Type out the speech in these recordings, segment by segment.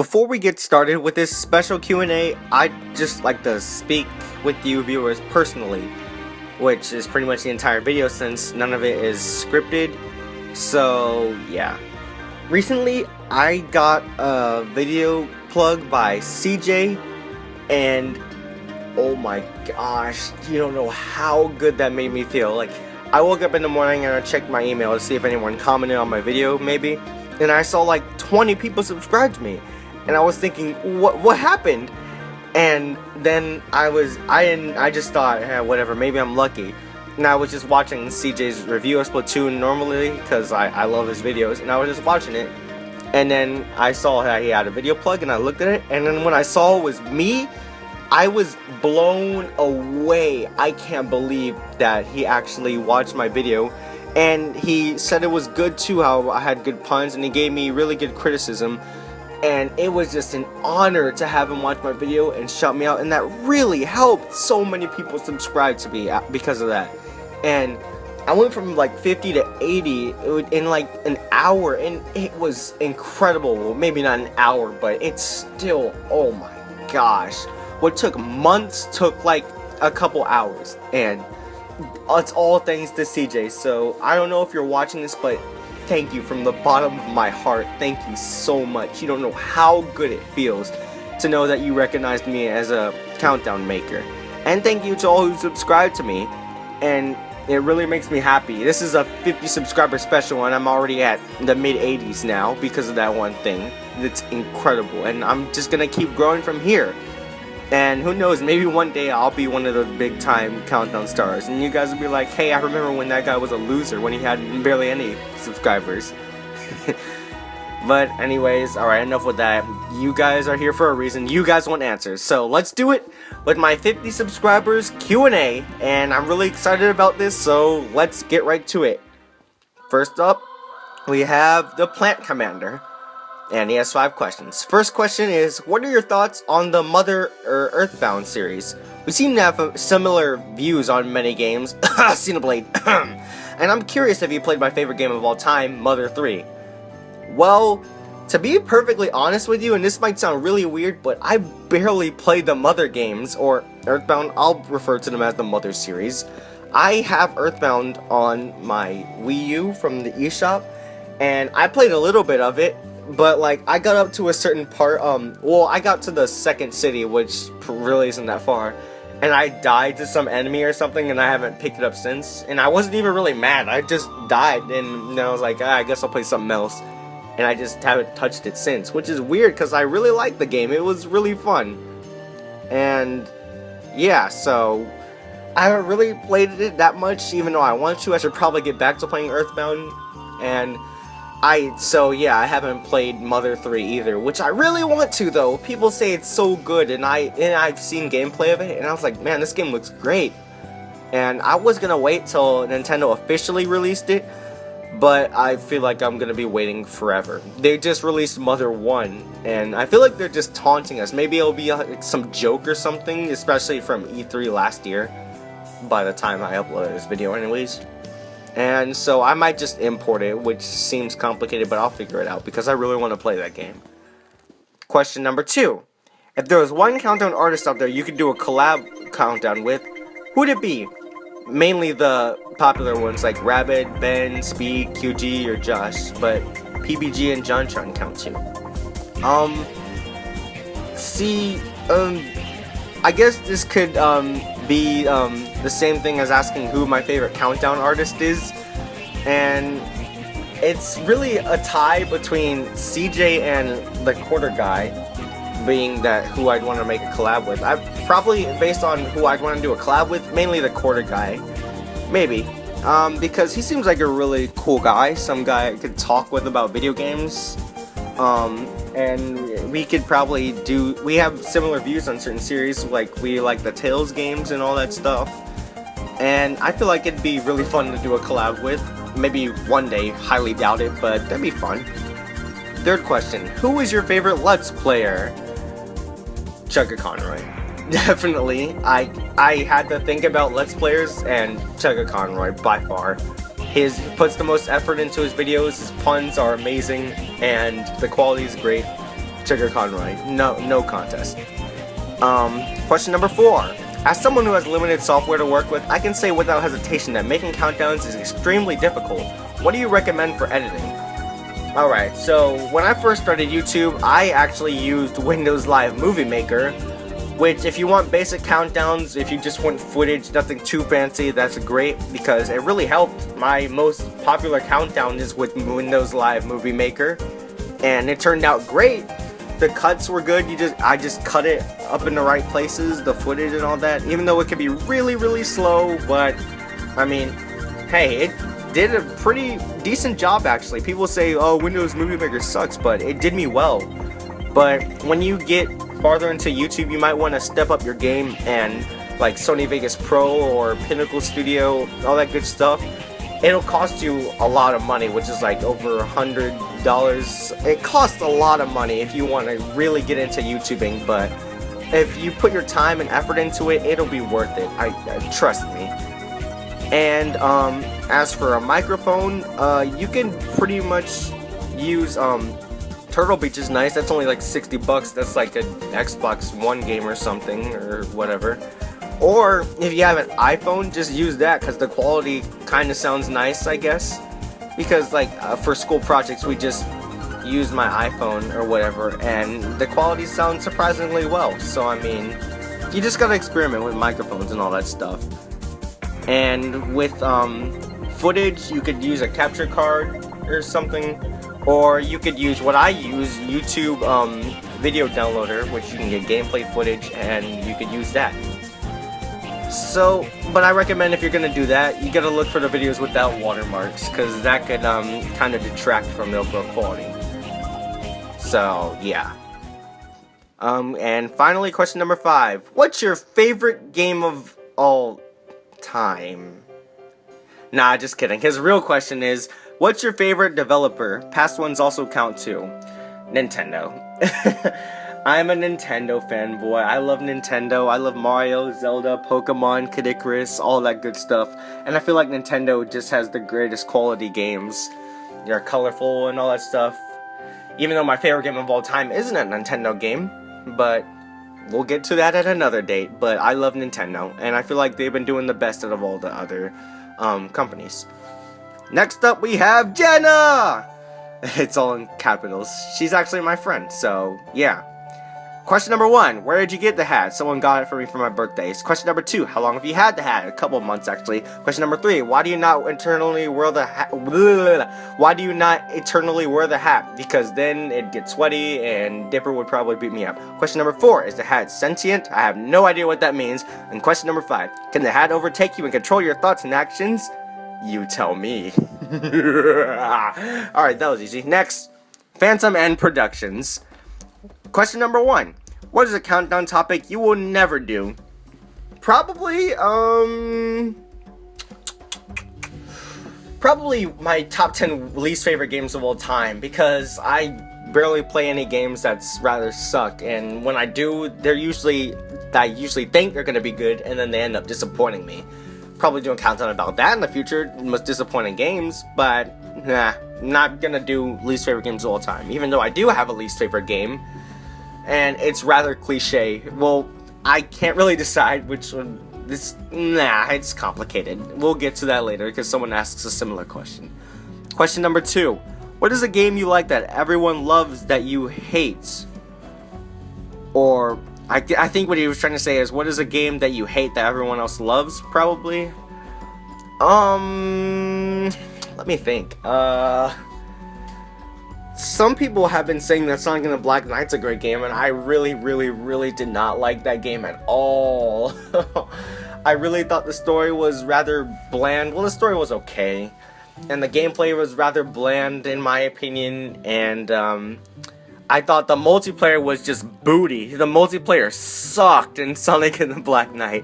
Before we get started with this special Q&A, I'd just like to speak with you viewers personally, which is pretty much the entire video since none of it is scripted. So yeah. Recently, I got a video plug by CJ, and oh my gosh, you don't know how good that made me feel. Like, I woke up in the morning and I checked my email to see if anyone commented on my video, maybe, and I saw like 20 people subscribe to me, and I was thinking, what happened? And then I just thought, hey, whatever, maybe I'm lucky. And I was just watching CJ's review of Splatoon normally, because I love his videos, and I was just watching it. And then I saw that he had a video plug, and I looked at it, and then when I saw it was me, I was blown away. I can't believe that he actually watched my video, and he said it was good too, how I had good puns, and he gave me really good criticism. And it was just an honor to have him watch my video and shout me out, and that really helped so many people subscribe to me because of that. And I went from like 50 to 80 in like an hour, and it was incredible. Well, maybe not an hour, but it's still, oh my gosh. What took months took like a couple hours, and it's all thanks to CJ. So I don't know if you're watching this, but thank you from the bottom of my heart. Thank you so much. You don't know how good it feels to know that you recognized me as a countdown maker. And thank you to all who subscribed to me, and it really makes me happy. This is a 50 subscriber special, and I'm already at the mid 80s now because of that one thing. It's incredible, and I'm just gonna keep growing from here. And who knows, maybe one day I'll be one of the big time countdown stars, and you guys will be like, hey, I remember when that guy was a loser when he had barely any subscribers. But anyways, alright, enough with that. You guys are here for a reason. You guys want answers. So let's do it with my 50 subscribers Q&A, and I'm really excited about this, so let's get right to it. First up, we have the Plant Commander, and he has 5 questions. First question is, what are your thoughts on the Mother Earthbound series? We seem to have similar views on many games. Xenoblade. And I'm curious if you played my favorite game of all time, Mother 3. Well, to be perfectly honest with you, and this might sound really weird, but I barely played the Mother games, or Earthbound. I'll refer to them as the Mother series. I have Earthbound on my Wii U from the eShop, and I played a little bit of it. But like, I got up to a certain part, well, I got to the second city, which really isn't that far, and I died to some enemy or something, and I haven't picked it up since, and I wasn't even really mad. I just died, and I was like, I guess I'll play something else, and I just haven't touched it since, which is weird, because I really liked the game. It was really fun, and yeah, so I haven't really played it that much, even though I want to. I should probably get back to playing Earthbound, and so yeah, I haven't played Mother 3 either, which I really want to though. People say it's so good, and I've seen gameplay of it, and I was like, man, this game looks great. And I was gonna wait till Nintendo officially released it, but I feel like I'm gonna be waiting forever. They just released Mother 1, and I feel like they're just taunting us. Maybe it'll be like some joke or something, especially from E3 last year, by the time I uploaded this video anyways. And so I might just import it, which seems complicated, but I'll figure it out because I really want to play that game. Question number 2. If there was one countdown artist out there you could do a collab countdown with, who would it be? Mainly the popular ones like Rabbit, Ben, Speed, QG, or Josh, but PBG and JonTron count too. I guess this could be the same thing as asking who my favorite countdown artist is, and it's really a tie between CJ and the Quarter Guy, being that who I'd want to make a collab with. I probably, based on who I'd want to do a collab with, mainly the Quarter Guy, maybe, because he seems like a really cool guy, some guy I could talk with about video games. And we could probably we have similar views on certain series, like we like the Tales games and all that stuff, and I feel like it'd be really fun to do a collab with, maybe one day. Highly doubt it, but that'd be fun. Third question, who is your favorite Let's Player? Chugga Conroy. Definitely. I had to think about Let's Players, and Chugga Conroy by far. He puts the most effort into his videos, his puns are amazing, and the quality is great. Trigger Conroy. No contest. Question number 4. As someone who has limited software to work with, I can say without hesitation that making countdowns is extremely difficult. What do you recommend for editing? Alright, so when I first started YouTube, I actually used Windows Live Movie Maker, which if you want basic countdowns, if you just want footage, nothing too fancy, that's great because it really helped. My most popular countdown is with Windows Live Movie Maker, and it turned out great. The cuts were good. I just cut it up in the right places, the footage and all that, even though it could be really slow, but I mean, hey, it did a pretty decent job actually. People say, oh, Windows Movie Maker sucks, but it did me well. But when you get farther into YouTube, you might want to step up your game, and like Sony Vegas Pro or Pinnacle Studio, all that good stuff, it'll cost you a lot of money, which is like over $100. It costs a lot of money if you want to really get into YouTubing, but if you put your time and effort into it, it'll be worth it. I trust me. And as for a microphone, you can pretty much use Turtle Beach is nice. That's only like $60. That's like an Xbox One game or something or whatever. Or if you have an iPhone, just use that because the quality kind of sounds nice, I guess. Because like for school projects, we just use my iPhone or whatever, and the quality sounds surprisingly well. So I mean, you just gotta experiment with microphones and all that stuff. And with footage, you could use a capture card or something, or you could use what I use, YouTube video downloader, which you can get gameplay footage, and you could use that. So, but I recommend if you're gonna do that, you gotta look for the videos without watermarks, because that could kind of detract from the overall quality. So, yeah. And finally, question number 5. What's your favorite game of all time? Nah, just kidding. His real question is, what's your favorite developer? Past ones also count too. Nintendo. I'm a Nintendo fanboy. I love Nintendo. I love Mario, Zelda, Pokemon, Kid Icarus, all that good stuff. And I feel like Nintendo just has the greatest quality games. They're colorful and all that stuff. Even though my favorite game of all time isn't a Nintendo game, but we'll get to that at another date. But I love Nintendo, and I feel like they've been doing the best out of all the other companies. Next up we have Jenna! It's all in capitals. She's actually my friend, so yeah. Question number 1, where did you get the hat? Someone got it for me for my birthday. Question number 2, how long have you had the hat? A couple months actually. Question number 3, why do you not eternally wear the hat? Why do you not eternally wear the hat? Because then it gets sweaty and Dipper would probably beat me up. Question number 4, is the hat sentient? I have no idea what that means. And question number 5, can the hat overtake you and control your thoughts and actions? You tell me. Alright, that was easy. Next, Phantom and Productions. Question number 1. What is a countdown topic you will never do? Probably my top 10 least favorite games of all time, because I barely play any games that's rather suck, and when I do, I usually think they're gonna be good, and then they end up disappointing me. Probably do a countdown about that in the future, most disappointing games, but nah, not gonna do least favorite games of all time, even though I do have a least favorite game, and it's rather cliche. Well, I can't really decide which one. It's complicated. We'll get to that later because someone asks a similar question. Question number 2. What is a game you like that everyone loves that you hate? Or, I think what he was trying to say is, what is a game that you hate that everyone else loves, probably? Let me think. Some people have been saying that Sonic and the Black Knight's a great game, and I really did not like that game at all. I really thought the story was rather bland. Well, the story was okay, and the gameplay was rather bland in my opinion, and I thought the multiplayer was just booty. The multiplayer sucked in Sonic and the Black Knight,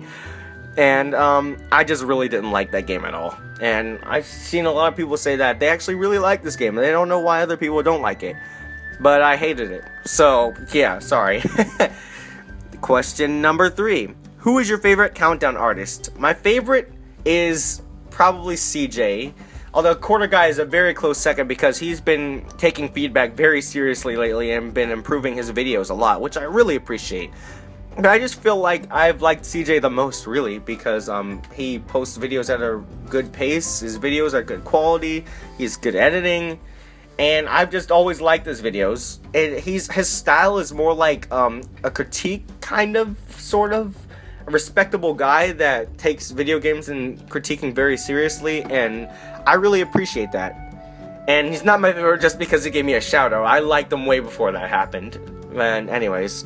and I just really didn't like that game at all. And I've seen a lot of people say that they actually really like this game, and they don't know why other people don't like it. But I hated it. So, yeah, sorry. Question number 3. Who is your favorite countdown artist? My favorite is probably CJ. Although Quarter Guy is a very close second because he's been taking feedback very seriously lately and been improving his videos a lot, which I really appreciate. But I just feel like I've liked CJ the most, really, because he posts videos at a good pace, his videos are good quality, he's good editing, and I've just always liked his videos. His style is more like a critique, kind of, sort of, a respectable guy that takes video games and critiquing very seriously, and I really appreciate that. And he's not my favorite just because he gave me a shout out. I liked him way before that happened. And anyways,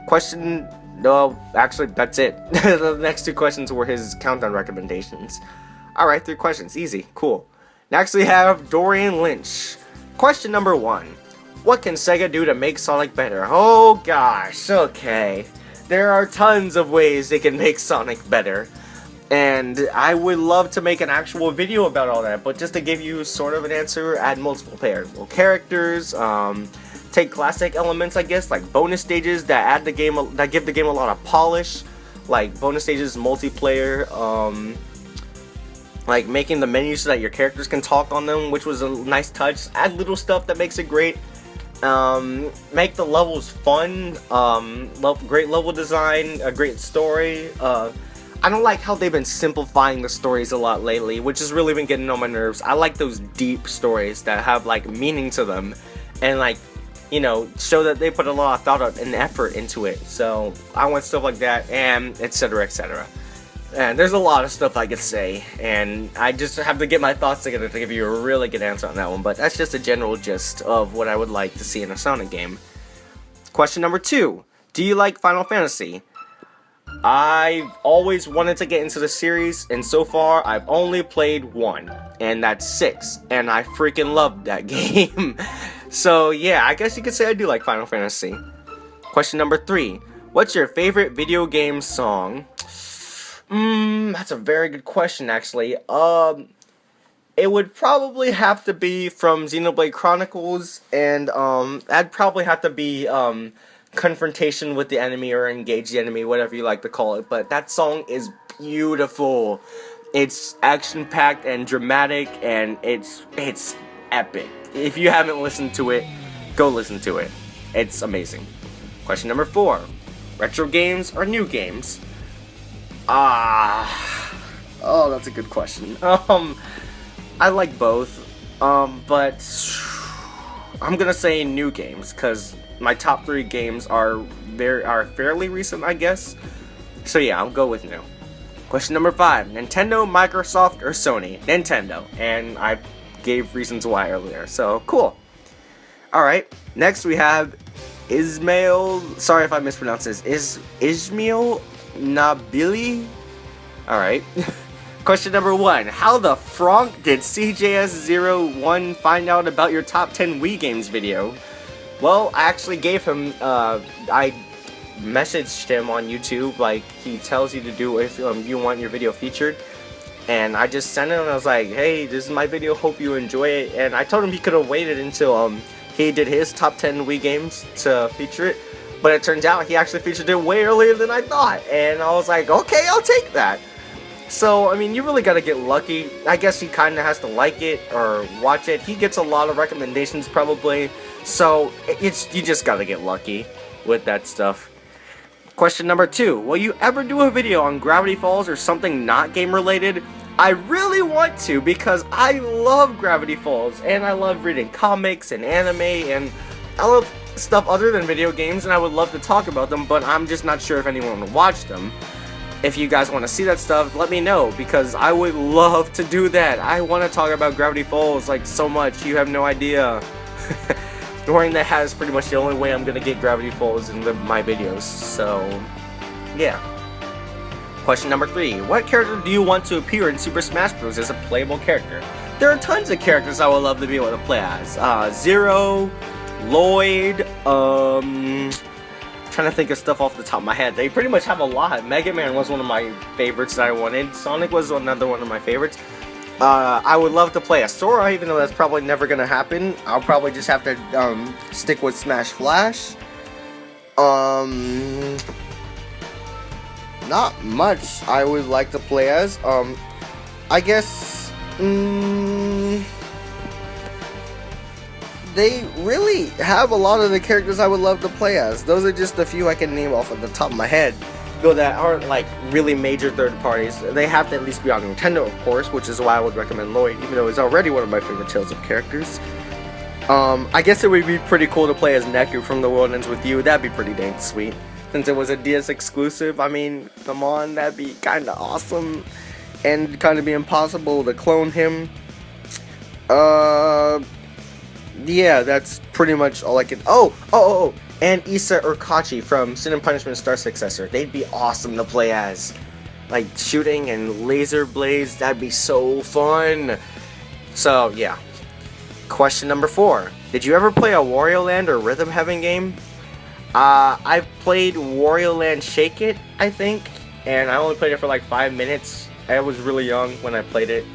question, no, actually, that's it. The next 2 questions were his countdown recommendations. Alright, 3 questions, easy, cool. Next we have Dorian Lynch. Question number 1. What can Sega do to make Sonic better? Oh gosh, okay. There are tons of ways they can make Sonic better. And I would love to make an actual video about all that, but just to give you sort of an answer, add multiple playable characters, take classic elements, I guess, like bonus stages that add the game, that give the game a lot of polish, like bonus stages, multiplayer, like making the menus so that your characters can talk on them, which was a nice touch. Add little stuff that makes it great. Make the levels fun, great level design, a great story. I don't like how they've been simplifying the stories a lot lately, which has really been getting on my nerves. I like those deep stories that have like meaning to them, and like, you know, show that they put a lot of thought and effort into it. So I want stuff like that, and etc, etc. And there's a lot of stuff I could say, and I just have to get my thoughts together to give you a really good answer on that one, but that's just a general gist of what I would like to see in a Sonic game. Question number 2. Do you like Final Fantasy? I've always wanted to get into the series, and so far I've only played 1, and that's 6, and I freaking loved that game. So yeah, I guess you could say I do like Final Fantasy. Question number 3. What's your favorite video game song? That's a very good question, actually. It would probably have to be from Xenoblade Chronicles, and that'd probably have to be Confrontation with the Enemy or Engage the Enemy, whatever you like to call it. But that song is beautiful. It's action-packed and dramatic, and it's epic. If you haven't listened to it, go listen to it. It's amazing. Question number 4. Retro games or new games? Oh, that's a good question. I like both, but I'm gonna say new games, because my top 3 games are fairly recent, I guess. So yeah, I'll go with new. Question number 5. Nintendo, Microsoft, or Sony? Nintendo. And I gave reasons why earlier, so cool. Alright, next we have Ismail, sorry if I mispronounce this, Ismail Nabili? Alright. Question number 1. How the fronk did CJS01 find out about your top 10 Wii games video? Well, I actually gave him, I messaged him on YouTube, like he tells you to do if you want your video featured. And I just sent him and I was like, hey, this is my video, hope you enjoy it. And I told him he could have waited until he did his top 10 Wii games to feature it. But it turns out he actually featured it way earlier than I thought. And I was like, okay, I'll take that. So, I mean, you really gotta get lucky. I guess he kinda has to like it or watch it. He gets a lot of recommendations probably. So, you just gotta get lucky with that stuff. Question number 2. Will you ever do a video on Gravity Falls or something not game related? I really want to, because I love Gravity Falls, and I love reading comics and anime, and I love stuff other than video games, and I would love to talk about them, but I'm just not sure if anyone will watch them. If you guys want to see that stuff, let me know, because I would love to do that. I want to talk about Gravity Falls, like, so much, you have no idea. Wearing that hat is pretty much the only way I'm gonna get Gravity Falls in my videos, so, yeah. Question number 3. What character do you want to appear in Super Smash Bros. As a playable character? There are tons of characters I would love to be able to play as. Zero, Lloyd, trying to think of stuff off the top of my head. They pretty much have a lot. Mega Man was one of my favorites that I wanted. Sonic was another one of my favorites. I would love to play as Sora, even though that's probably never gonna happen. I'll probably just have to stick with Smash Flash. Not much I would like to play as. I guess Mm, they really have a lot of the characters I would love to play as. Those are just a few I can name off at the top of my head. Though that aren't like really major third parties. They have to at least be on Nintendo, of course, which is why I would recommend Lloyd, even though he's already one of my favorite Tales of characters. I guess it would be pretty cool to play as Neku from The World Ends With You. That'd be pretty dang sweet. Since it was a DS exclusive, I mean, come on, that'd be kinda awesome. And kinda be impossible to clone him. Yeah, that's pretty much all I can. Oh, and Issa Urkachi from Sin and Punishment Star Successor. They'd be awesome to play as. Like, shooting and laser blades, that'd be so fun. So, yeah. Question number 4. Did you ever play a Wario Land or Rhythm Heaven game? I've played Wario Land Shake It, I think. And I only played it for like 5 minutes. I was really young when I played it.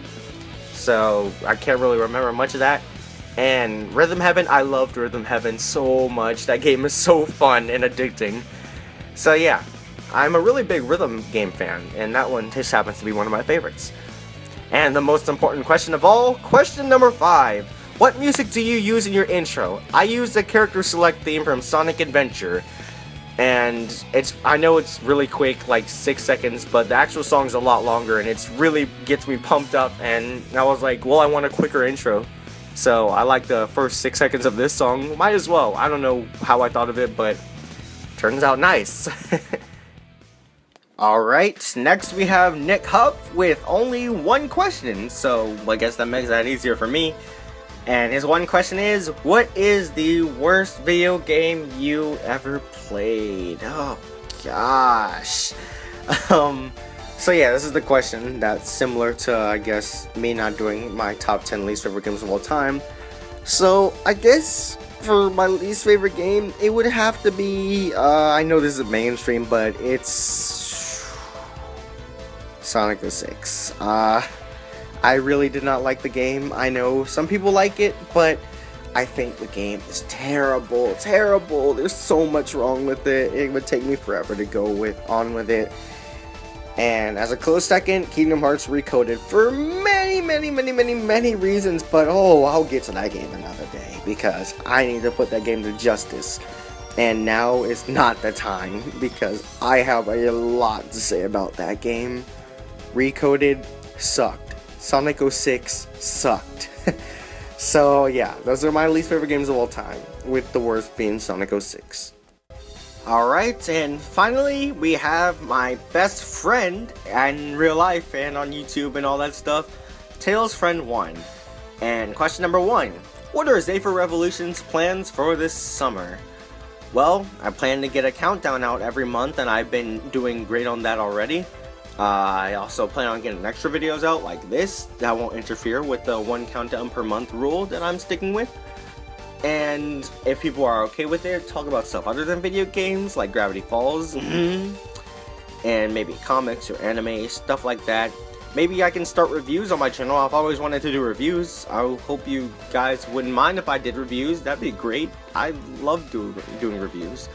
So, I can't really remember much of that. And Rhythm Heaven, I loved Rhythm Heaven so much. That game is so fun and addicting. So yeah, I'm a really big rhythm game fan, and that one just happens to be one of my favorites. And the most important question of all, question number 5. What music do you use in your intro? I use the character select theme from Sonic Adventure. And I know it's really quick, like 6 seconds, but the actual song's a lot longer, and it's really gets me pumped up, and I was like, well, I want a quicker intro. So I like the first 6 seconds of this song. Might as well. I don't know how I thought of it, but turns out nice. Alright, next we have Nick Huff with only one question. So I guess that makes that easier for me. And his one question is, what is the worst video game you ever played? Oh gosh. So yeah, this is the question that's similar to, I guess, me not doing my top 10 least favorite games of all time. So I guess for my least favorite game, it would have to be, I know this is mainstream, but it's Sonic 06. I really did not like the game. I know some people like it, but I think the game is terrible. There's so much wrong with it. It would take me forever to go on with it. And as a close second, Kingdom Hearts Recoded for many reasons, but I'll get to that game another day because I need to put that game to justice. And now is not the time because I have a lot to say about that game. Recoded sucked. Sonic 06 sucked. So yeah, those are my least favorite games of all time, with the worst being Sonic 06. Alright, and finally we have my best friend in real life and on YouTube and all that stuff, Tails Friend 1. And question number 1, what are ZaffreRevolution's plans for this summer? Well, I plan to get a countdown out every month, and I've been doing great on that already. I also plan on getting extra videos out like this that won't interfere with the 1 countdown per month rule that I'm sticking with. And if people are okay with it, talk about stuff other than video games, like Gravity Falls, and maybe comics or anime, stuff like that. Maybe I can start reviews on my channel. I've always wanted to do reviews. I hope you guys wouldn't mind if I did reviews. That'd be great. I love doing reviews.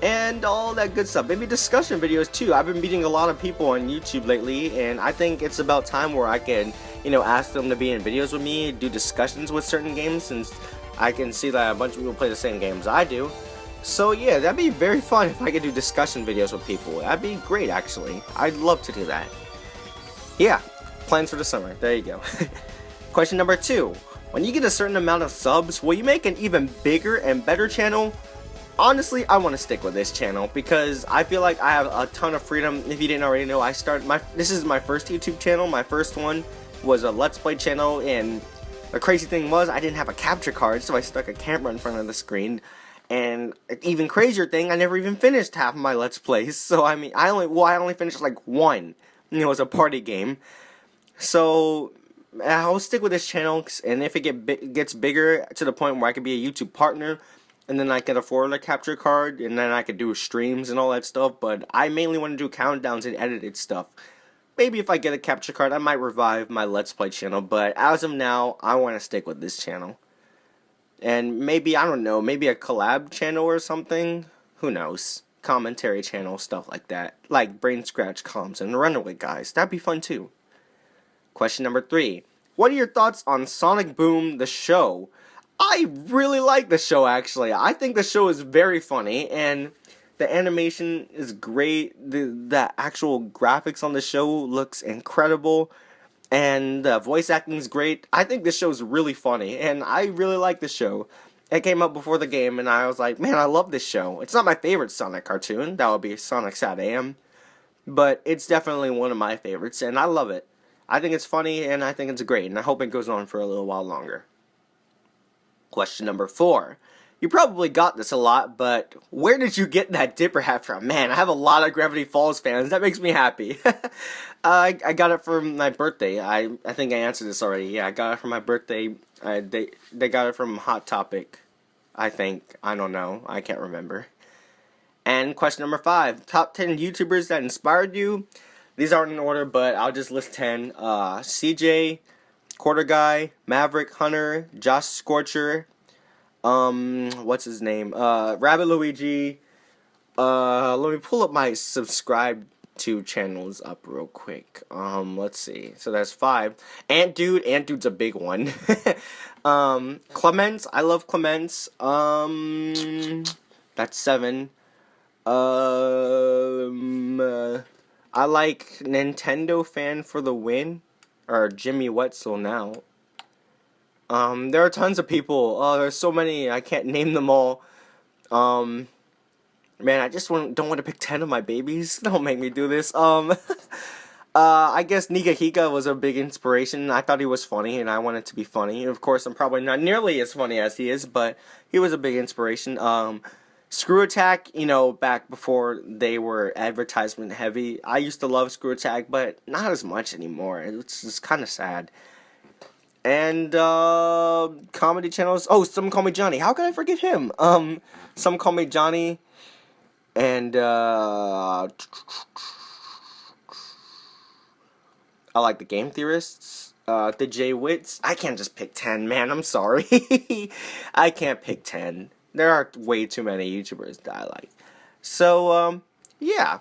And all that good stuff. Maybe discussion videos too. I've been meeting a lot of people on YouTube lately, and I think it's about time where I can, ask them to be in videos with me, do discussions with certain games, since I can see that a bunch of people play the same games I do. So yeah, that'd be very fun if I could do discussion videos with people. That'd be great, actually. I'd love to do that. Yeah, plans for the summer. There you go. Question number 2. When you get a certain amount of subs, will you make an even bigger and better channel? Honestly, I want to stick with this channel because I feel like I have a ton of freedom. If you didn't already know, this is my first YouTube channel. My first one was a Let's Play channel, and the crazy thing was I didn't have a capture card, so I stuck a camera in front of the screen. And an even crazier thing, I never even finished half of my Let's Plays. So I mean, I only finished like one. It was a party game. So I'll stick with this channel, and if it gets bigger to the point where I could be a YouTube partner, and then I could afford a capture card, and then I could do streams and all that stuff. But I mainly want to do countdowns and edited stuff. Maybe if I get a capture card, I might revive my Let's Play channel. But as of now, I want to stick with this channel. And maybe, I don't know, maybe a collab channel or something. Who knows? Commentary channel, stuff like that. Like Brain Scratch Comms and Runaway Guys. That'd be fun too. Question number 3. what are your thoughts on Sonic Boom, the show? I really like the show, actually. I think the show is very funny, and the animation is great. The actual graphics on the show looks incredible, and the voice acting is great. I think this show is really funny, and I really like the show. It came out before the game, and I was like, man, I love this show. It's not my favorite Sonic cartoon. That would be Sonic Sat AM. But it's definitely one of my favorites, and I love it. I think it's funny, and I think it's great, and I hope it goes on for a little while longer. Question number 4. You probably got this a lot, but where did you get that dipper hat from? Man, I have a lot of Gravity Falls fans. That makes me happy. I got it for my birthday. I think I answered this already. Yeah, I got it for my birthday. They got it from Hot Topic, I think. I don't know. I can't remember. And question number 5. Top 10 YouTubers that inspired you. These aren't in order, but I'll just list 10. CJ, Quarter Guy, Maverick Hunter, Josh Scorcher, what's his name? Rabbit Luigi. Let me pull up my subscribe to channels up real quick. Let's see. So that's 5. Ant Dude's a big one. Clements, I love Clements. That's 7. I like Nintendo Fan for the win, or Jimmy Wetzel now. There are tons of people. There's so many, I can't name them all. Man, I just don't want to pick 10 of my babies. Don't make me do this. I guess Nika Hika was a big inspiration. I thought he was funny, and I wanted to be funny. Of course, I'm probably not nearly as funny as he is, but he was a big inspiration. Screw Attack, back before they were advertisement heavy. I used to love Screw Attack, but not as much anymore. It's just kind of sad. And comedy channels. Oh, Some Call Me Johnny. How could I forget him? Some Call Me Johnny. And I like the Game Theorists. The Jay Wits. I can't just pick 10, man. I'm sorry. I can't pick 10. There are way too many YouTubers that I like. So, yeah.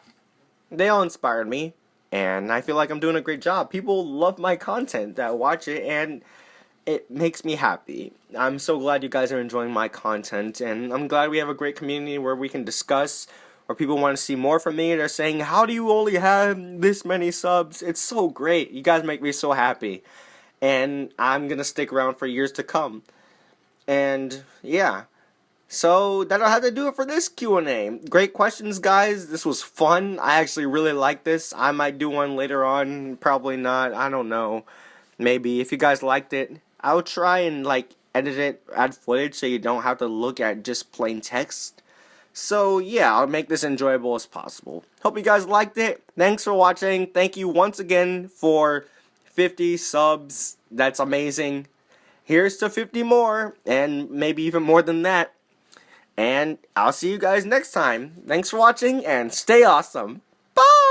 They all inspired me. And I feel like I'm doing a great job. People love my content that watch it, and it makes me happy. I'm so glad you guys are enjoying my content, and I'm glad we have a great community where we can discuss, where people want to see more from me. They're saying, how do you only have this many subs? It's so great. You guys make me so happy. And I'm going to stick around for years to come. And, yeah. So, that'll have to do it for this Q&A. Great questions, guys. This was fun. I actually really like this. I might do one later on. Probably not. I don't know. Maybe. If you guys liked it, I'll try and, edit it, add footage so you don't have to look at just plain text. So, yeah, I'll make this enjoyable as possible. Hope you guys liked it. Thanks for watching. Thank you once again for 50 subs. That's amazing. Here's to 50 more, and maybe even more than that. And I'll see you guys next time. Thanks for watching, and stay awesome. Bye!